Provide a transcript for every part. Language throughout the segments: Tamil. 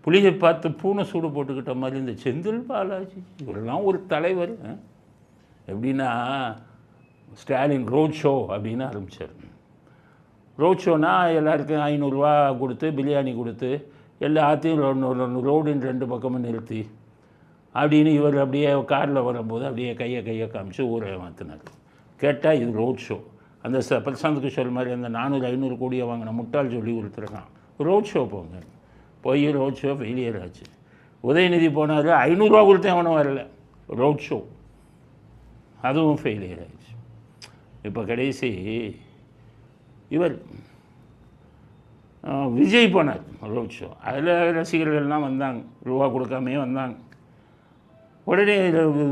புலியை பார்த்து பூனை சூடு போட்டுக்கிட்ட மாதிரி இந்த செந்தில் பாலாஜி இவரெல்லாம் ஒரு தலைவர். எப்படின்னா ஸ்டாலின் ரோட் ஷோ அப்படின்னு ஆரம்பித்தார். ரோட் ஷோனா எல்லாருக்கும் 500 ரூபா கொடுத்து பிரியாணி கொடுத்து எல்லாத்தையும் ரோடின் 2 பக்கமும் நிறுத்தி அப்படின்னு இவர் அப்படியே காரில் வரும்போது அப்படியே கையை காமிச்சு ஊரை மாற்றினார். கேட்டால் இது ரோட் ஷோ. அந்த பிரசாந்த் கிஷோர் மாதிரி அந்த 400-500 கோடியை வாங்கின முட்டாள் சொல்லி கொடுத்துருக்கான். ரோட் ஷோ போங்க. போய் ரோட் ஷோ ஃபெயிலியர் ஆச்சு. உதயநிதி போனார், 500 ரூபா கொடுத்து அவனும் வரல. ரோட் ஷோ அதுவும் ஃபெயிலியர் ஆயிடுச்சு. இப்போ கடைசி இவர் விஜய் போனார் ரோட் ஷோ. அதில் ரசிகர்கள்லாம் வந்தாங்க, ரூபா கொடுக்காமே வந்தாங்க. உடனே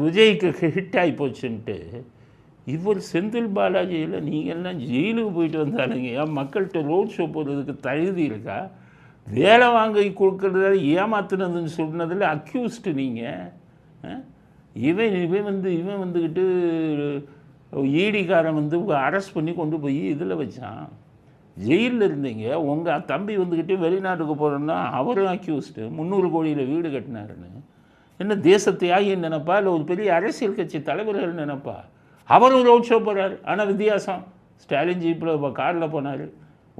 விஜய்க்கு ஹிட் ஆகி போச்சுன்ட்டு இவர் செந்தில் பாலாஜியில் நீங்கள்லாம் ஜெயிலுக்கு போயிட்டு வந்தாலுங்க, ஏன் மக்கள்கிட்ட ரோட் ஷோ போடுறதுக்கு தகுதி இருக்கா? வேலை வாங்கி கொடுக்குறதால ஏமாத்துனதுன்னு சொன்னதில் அக்யூஸ்டு நீங்கள். இவன் வந்துக்கிட்டு ஈடிக்காரன் அரெஸ்ட் பண்ணி கொண்டு போய் இதில் வச்சான். ஜெயிலில் இருந்தீங்க. உங்கள் தம்பி வந்துக்கிட்டு வெளிநாட்டுக்கு போகிறோன்னா அவரும் அக்யூஸ்டு. 300 கோடியில் வீடு கட்டினாருன்னு. என்ன தேசத்தையாகி நினைப்பா இல்லை ஒரு பெரிய அரசியல் கட்சி தலைவர்கள் நினைப்பா? அவரும் ரோட் ஷோ போகிறார். ஆனால் வித்தியாசம், ஸ்டாலின் ஜீப்பில் காரில் போனார்,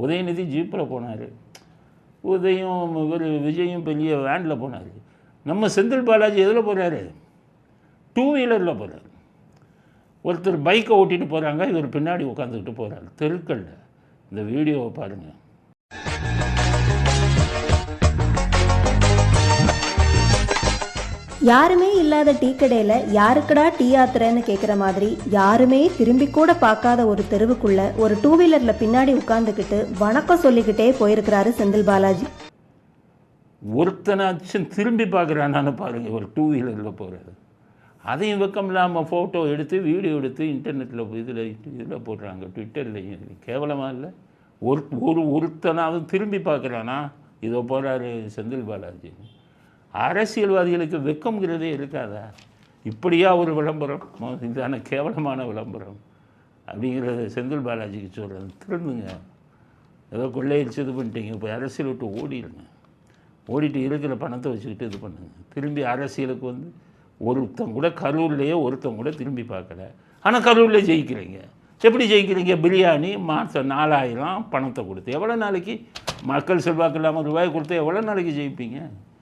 உதயநிதி ஜீப்பில் போனார், விஜயும் பெரிய வேனில் போனார். நம்ம செந்தில் பாலாஜி எதில் போகிறாரு? 2 வீலரில் போகிறார். ஒருத்தர் பைக்கை ஓட்டிகிட்டு போகிறாங்க, இவர் பின்னாடி உட்காந்துக்கிட்டு போகிறார் தெருக்களில். இந்த வீடியோவை பாருங்கள். யாருமே இல்லாத டீ கடையில் யாருக்கடா டீ ஆத்துறேன்னு கேட்குற மாதிரி யாருமே திரும்பி கூட பார்க்காத ஒரு தெருவுக்குள்ள ஒரு 2 வீலரில் பின்னாடி உட்காந்துக்கிட்டு வணக்கம் சொல்லிக்கிட்டே போயிருக்கிறாரு செந்தில் பாலாஜி. ஒருத்தனாச்சும் திரும்பி பார்க்குறான்னு பாருங்க ஒரு 2 வீலரில் போகிறது. அதையும் வெக்கம் இல்லாமல் ஃபோட்டோ எடுத்து வீடியோ எடுத்து இன்டர்நெட்டில் இதில் போடுறாங்க, ட்விட்டர்லையும். கேவலமாக இல்லை? ஒருத்தனாவது திரும்பி பார்க்குறானா? இதோ போகிறாரு செந்தில் பாலாஜி. அரசியல்வாதிகளுக்கு வெக்கம்ங்கிறதே இருக்காதா? இப்படியா ஒரு விளம்பரம்? இதான கேவலமான விளம்பரம் அப்படிங்கிறத செந்தில் பாலாஜிக்கு சொல்கிறது. திருந்துங்க. ஏதோ கொள்ளையடிச்சு இது பண்ணிட்டீங்க, இப்போ அரசியல் விட்டு ஓடிடுங்க. ஓடிட்டு இருக்கிற பணத்தை வச்சுக்கிட்டு இது பண்ணுங்க. திரும்பி அரசியலுக்கு ஒருத்தன் கூட கரூர்லேயே ஒருத்தன் கூட திரும்பி பார்க்கல. ஆனால் கரூரில் ஜெயிக்கிறீங்க. எப்படி ஜெயிக்கிறீங்க? பிரியாணி மாதம் 4000 பணத்தை கொடுத்து எவ்வளோ நாளைக்கு? மக்கள் செல்வாக்கு இல்லாமல் ரூபாய் கொடுத்து எவ்வளோ நாளைக்கு ஜெயிப்பீங்க?